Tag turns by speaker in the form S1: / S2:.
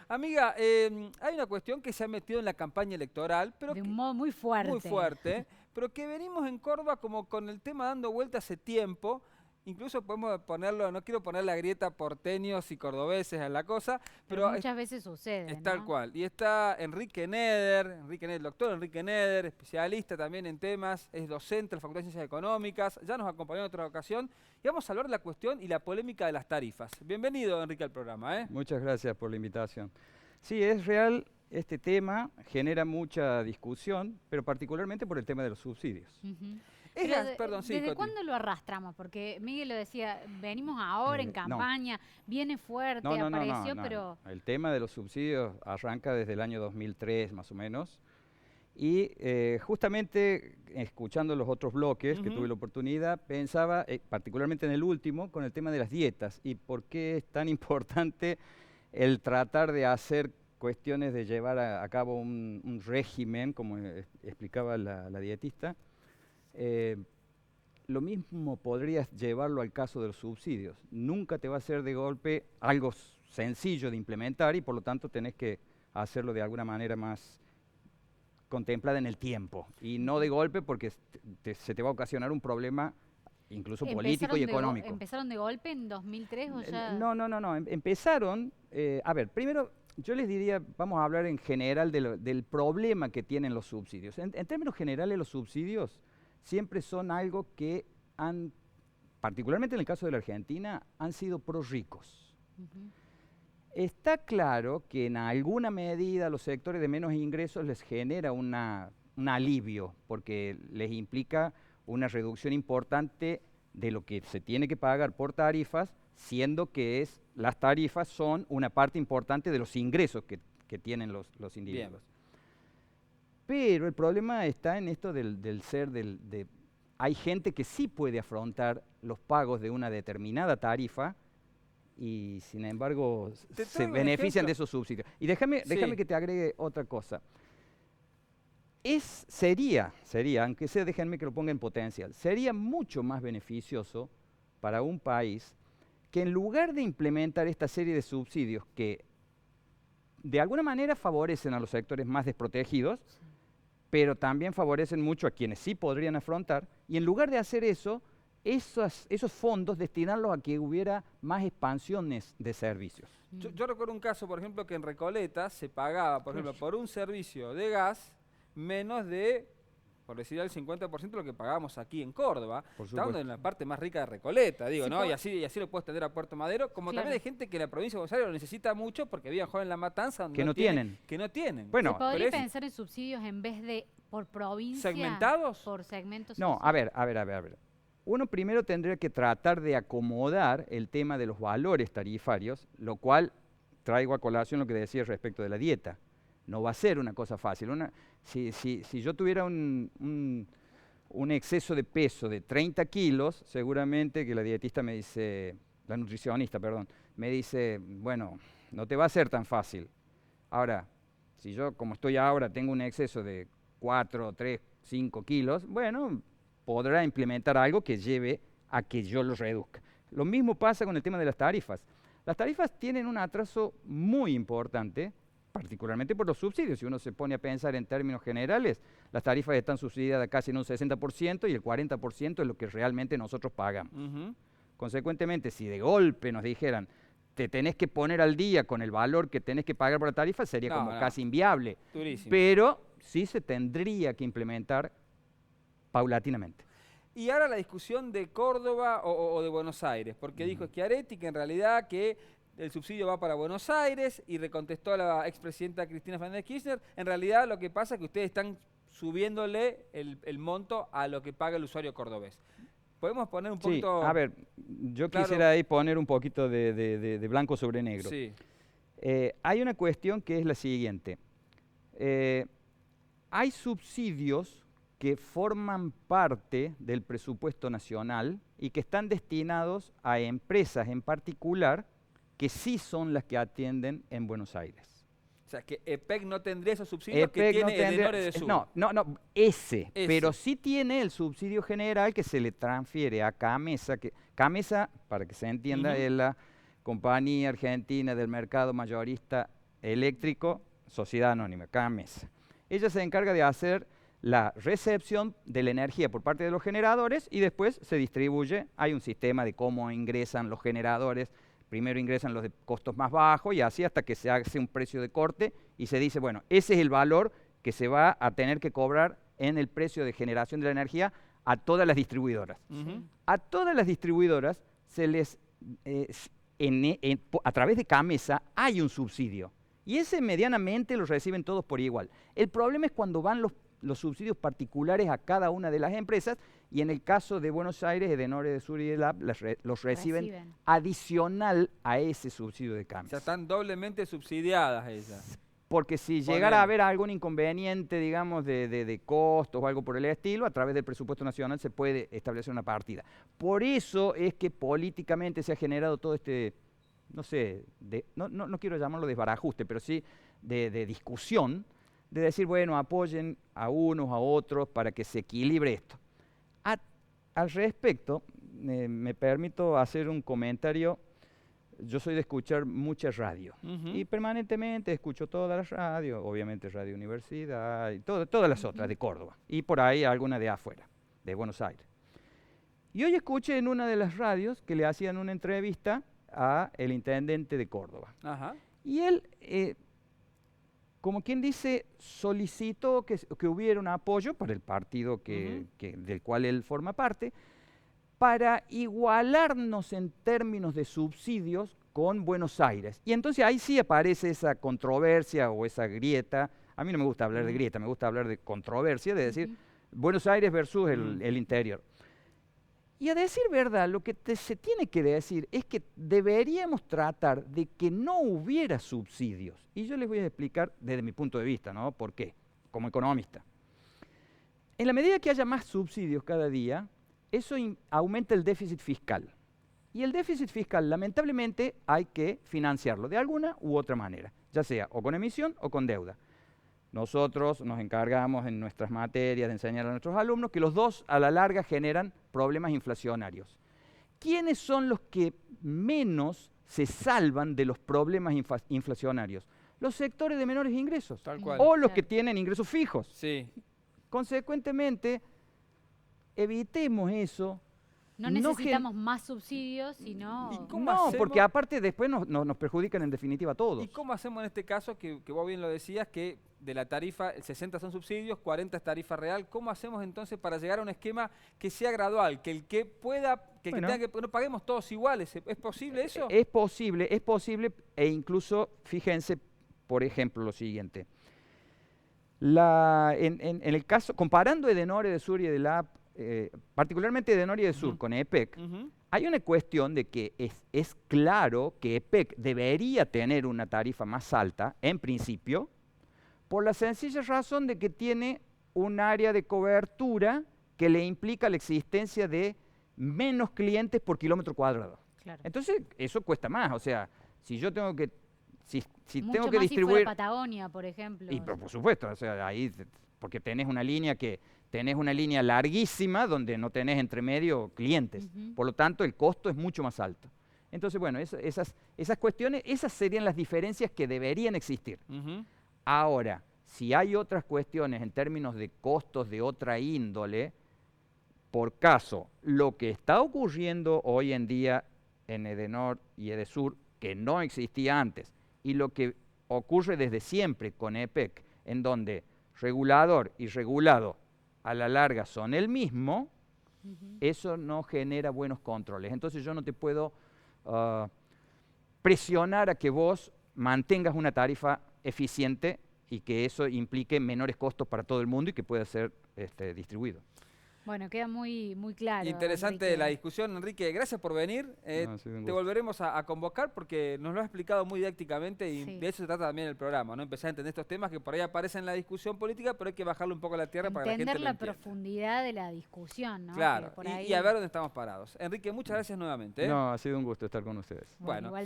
S1: Amiga, hay una cuestión que se ha metido en la campaña electoral, pero
S2: De un modo muy fuerte.
S1: muy fuerte, pero que venimos en Córdoba como con el tema dando vuelta hace tiempo. Incluso podemos ponerlo, no quiero poner la grieta porteños y cordobeses en la cosa,
S2: Pero
S1: pero
S2: muchas veces sucede,
S1: es tal
S2: ¿no?
S1: cual. Y está Enrique Neder, el doctor Enrique Neder, especialista también en temas, es docente de la Facultad de Ciencias Económicas, ya nos acompañó en otra ocasión, y vamos a hablar de la cuestión y la polémica de las tarifas. Bienvenido, Enrique, al programa, ¿eh?
S3: Muchas gracias por la invitación. Sí, es real, este tema genera mucha discusión, pero particularmente por el tema de los subsidios.
S2: Ujú.
S1: Es
S2: Pero
S1: perdón, sí,
S2: ¿desde
S1: Coti.
S2: cuándo lo arrastramos? Porque Miguel lo decía, venimos ahora en
S3: No,
S2: campaña, viene
S3: no,
S2: fuerte,
S3: no, no, no,
S2: apareció,
S3: no, no.
S2: pero
S3: El tema de los subsidios arranca desde el año 2003 más o menos. Y justamente escuchando los otros bloques que tuve
S1: Ujú.
S3: la oportunidad, pensaba, particularmente en el último, con el tema de las dietas y por qué es tan importante el tratar de hacer cuestiones de llevar a cabo un régimen, como explicaba la dietista. Eh, lo mismo podrías llevarlo al caso de los subsidios. Nunca te va a ser de golpe algo sencillo de implementar y por lo tanto tenés que hacerlo de alguna manera más contemplada en el tiempo y no de
S2: ujú.
S3: golpe porque se te va a ocasionar un problema incluso político y económico.
S2: ¿Empezaron de golpe en 2003 o ya?
S3: No, no, no, no. Empezaron, a ver, primero yo les diría, vamos a hablar en general del problema que tienen los subsidios. En términos generales, los subsidios siempre son algo que han, particularmente en el caso de la Argentina, han sido pro ricos.
S2: Ujú.
S3: Está claro que en alguna medida a los sectores de menos ingresos les genera un alivio, porque les implica una reducción importante de lo que se tiene que pagar por tarifas, siendo que las tarifas son una parte importante de los ingresos que tienen los
S1: Bien.
S3: individuos. Pero el problema está en esto hay gente que sí puede afrontar los pagos de una determinada tarifa y sin embargo
S1: Te
S3: se
S1: traigo un
S3: benefician de
S1: ejemplo.
S3: esos subsidios. Y déjame
S1: Sí.
S3: que te agregue otra cosa. Sería, aunque sea, déjenme que lo ponga en potencial, sería mucho más beneficioso para un país que en lugar de implementar esta serie de subsidios que de alguna manera favorecen a los sectores más desprotegidos,
S2: Sí.
S3: pero también favorecen mucho a quienes sí podrían afrontar, y en lugar de hacer eso, esos fondos destinarlos a que hubiera más expansiones de servicios.
S2: Mm.
S1: Yo recuerdo un caso, por ejemplo, que en Recoleta se pagaba, por ejemplo, por un servicio de gas menos de, por decir el 50% de lo que pagábamos aquí en Córdoba.
S3: Por
S1: Estando en
S3: supuesto.
S1: la parte más rica de Recoleta, digo,
S2: Se
S1: ¿no?
S2: po-
S1: Y así lo puedes extender a Puerto Madero, como también hay
S2: claro.
S1: gente que en la provincia de Buenos Aires lo necesita mucho porque vive joven en La Matanza, donde
S3: Que no tienen.
S1: que no tienen.
S2: ¿Se
S3: Bueno,
S1: Pero
S2: podría
S1: es
S2: pensar en subsidios en vez de por provincia,
S1: segmentados.
S2: por segmento
S3: no, a
S2: social?
S3: ver, a ver, a ver, a ver. Uno primero tendría que tratar de acomodar el tema de los valores tarifarios, lo cual traigo a colación lo que decía respecto de la dieta. No va a ser una cosa fácil. Si yo tuviera un exceso de peso de 30 kilos, seguramente que la dietista me dice, la nutricionista, perdón, me dice, bueno, no te va a ser tan fácil. Ahora, si yo, como estoy ahora, tengo un exceso de 4, 3, 5 kilos, bueno, podrá implementar algo que lleve a que yo lo reduzca. Lo mismo pasa con el tema de las tarifas. Las tarifas tienen un atraso muy importante, particularmente por los subsidios. Si uno se pone a pensar en términos generales, las tarifas están subsidiadas casi en un 60% y el 40% es lo que realmente nosotros pagamos.
S1: Ujú.
S3: Consecuentemente, si de golpe nos dijeran, te tenés que poner al día con el valor que tenés que pagar por la tarifa, sería
S1: No,
S3: como
S1: no,
S3: casi inviable.
S1: durísimo.
S3: Pero sí se tendría que implementar paulatinamente.
S1: Y ahora la discusión de Córdoba o de Buenos Aires, porque dijo
S3: Ujú.
S1: Schiaretti que en realidad que el subsidio va para Buenos Aires y recontestó a la expresidenta Cristina Fernández Kirchner, en realidad lo que pasa es que ustedes están subiéndole el monto a lo que paga el usuario cordobés. ¿Podemos poner un
S3: Sí, a
S1: poquito
S3: ver, yo
S1: claro?
S3: quisiera ahí poner un poquito de blanco sobre negro.
S1: Sí.
S3: Hay una cuestión que es la siguiente. Eh, Hay subsidios que forman parte del presupuesto nacional y que están destinados a empresas en particular que sí son las que atienden en Buenos Aires.
S1: O sea, que EPEC no tendría esos subsidios que
S3: EPEC no
S1: tiene
S3: tendría,
S1: Edenor de Sur.
S3: no, no, no, ese, pero
S1: Ese.
S3: sí tiene el subsidio general que se le transfiere a CAMESA, que CAMESA, para que se entienda,
S1: Ujú.
S3: es la compañía argentina del mercado mayorista Eléctrico, Sociedad Anónima, CAMESA. Ella se encarga de hacer la recepción de la energía por parte de los generadores y después se distribuye. Hay un sistema de cómo ingresan los generadores. Primero ingresan los de costos más bajos y así hasta que se hace un precio de corte y se dice, bueno, ese es el valor que se va a tener que cobrar en el precio de generación de la energía a todas las distribuidoras. A todas las distribuidoras se les, a través de CAMESA hay un subsidio y ese medianamente lo reciben todos por igual. El problema es cuando van los subsidios particulares a cada una de las empresas y en el caso de Buenos Aires, Edenor, Edesur y Edlab los reciben adicional a ese subsidio de CAMESA.
S1: O sea, están doblemente subsidiadas ellas.
S3: Porque si llegara a haber algún inconveniente, digamos, de costos o algo por el estilo, a través del presupuesto nacional se puede establecer una partida. Por eso es que políticamente se ha generado todo este, no sé, no quiero llamarlo desbarajuste, pero sí de discusión, de decir, bueno, apoyen a unos, a otros, para que se equilibre esto. Al respecto, me permito hacer un comentario. Yo soy de escuchar mucha radio y permanentemente escucho todas las radios, obviamente Radio Universidad y todas las otras de Córdoba y por ahí alguna de afuera, de Buenos Aires. Y hoy escuché en una de las radios que le hacían una entrevista a el intendente de Córdoba. Y él, como quien dice, solicitó que hubiera un apoyo para el partido del cual él forma parte, para igualarnos en términos de subsidios con Buenos Aires. Y entonces ahí sí aparece esa controversia o esa grieta. A mí no me gusta hablar de grieta, me gusta hablar de controversia, de decir Buenos Aires versus el interior. Y a decir verdad, lo que se tiene que decir es que deberíamos tratar de que no hubiera subsidios. Y yo les voy a explicar desde mi punto de vista, ¿no? ¿Por qué? Como economista. En la medida que haya más subsidios cada día, eso aumenta el déficit fiscal. Y el déficit fiscal, lamentablemente, hay que financiarlo de alguna u otra manera, ya sea o con emisión o con deuda. Nosotros nos encargamos en nuestras materias de enseñar a nuestros alumnos que los dos a la larga generan problemas inflacionarios. ¿Quiénes son los que menos se salvan de los problemas inflacionarios? Los sectores de menores ingresos.
S1: Tal cual.
S3: O los que tienen ingresos fijos.
S1: Sí.
S3: Consecuentemente, evitemos eso.
S2: No necesitamos más subsidios, sino...
S3: No, porque aparte después nos perjudican en definitiva a todos.
S1: ¿Y cómo hacemos en este caso, que vos bien lo decías, que de la tarifa, el 60 son subsidios, 40 es tarifa real? ¿Cómo hacemos entonces para llegar a un esquema que sea gradual, que el que pueda, que no paguemos todos iguales? ¿Es posible eso?
S3: Es posible e incluso, fíjense, por ejemplo, lo siguiente. En el caso, comparando Edenor, Edesur y Edlab, particularmente Edenor y Edesur con EPEC, hay una cuestión de que es claro que EPEC debería tener una tarifa más alta, en principio, por la sencilla razón de que tiene un área de cobertura que le implica la existencia de menos clientes por kilómetro cuadrado. Claro. Entonces, eso cuesta más. O sea, si yo tengo que... Si tengo que distribuir...
S2: Si fuera Patagonia, por ejemplo.
S3: Y por supuesto, o sea, ahí, porque tenés una línea larguísima donde no tenés entre medio clientes. Por lo tanto, el costo es mucho más alto. Entonces, bueno, esas cuestiones, esas serían las diferencias que deberían existir. Ahora, si hay otras cuestiones en términos de costos de otra índole, por caso, lo que está ocurriendo hoy en día en Edenor y Edesur, que no existía antes, y lo que ocurre desde siempre con EPEC, en donde regulador y regulado a la larga son el mismo, eso no genera buenos controles. Entonces yo no te puedo presionar a que vos mantengas una tarifa eficiente y que eso implique menores costos para todo el mundo y que pueda ser distribuido.
S2: Bueno, queda muy claro.
S1: Interesante
S2: Enrique.
S1: la discusión, Enrique. Gracias por venir. Te volveremos a convocar porque nos lo has explicado muy didácticamente y de eso se trata también el programa, ¿no? Empezar a entender estos temas que por ahí aparecen en la discusión política, pero hay que bajarlo un poco a la tierra para que la gente lo entienda.
S2: Entender la profundidad de la discusión, ¿no?
S1: Claro,
S2: por ahí...
S1: y a ver dónde estamos parados. Enrique, muchas gracias nuevamente.
S3: No, ha sido un gusto estar con ustedes.
S2: Bueno, igual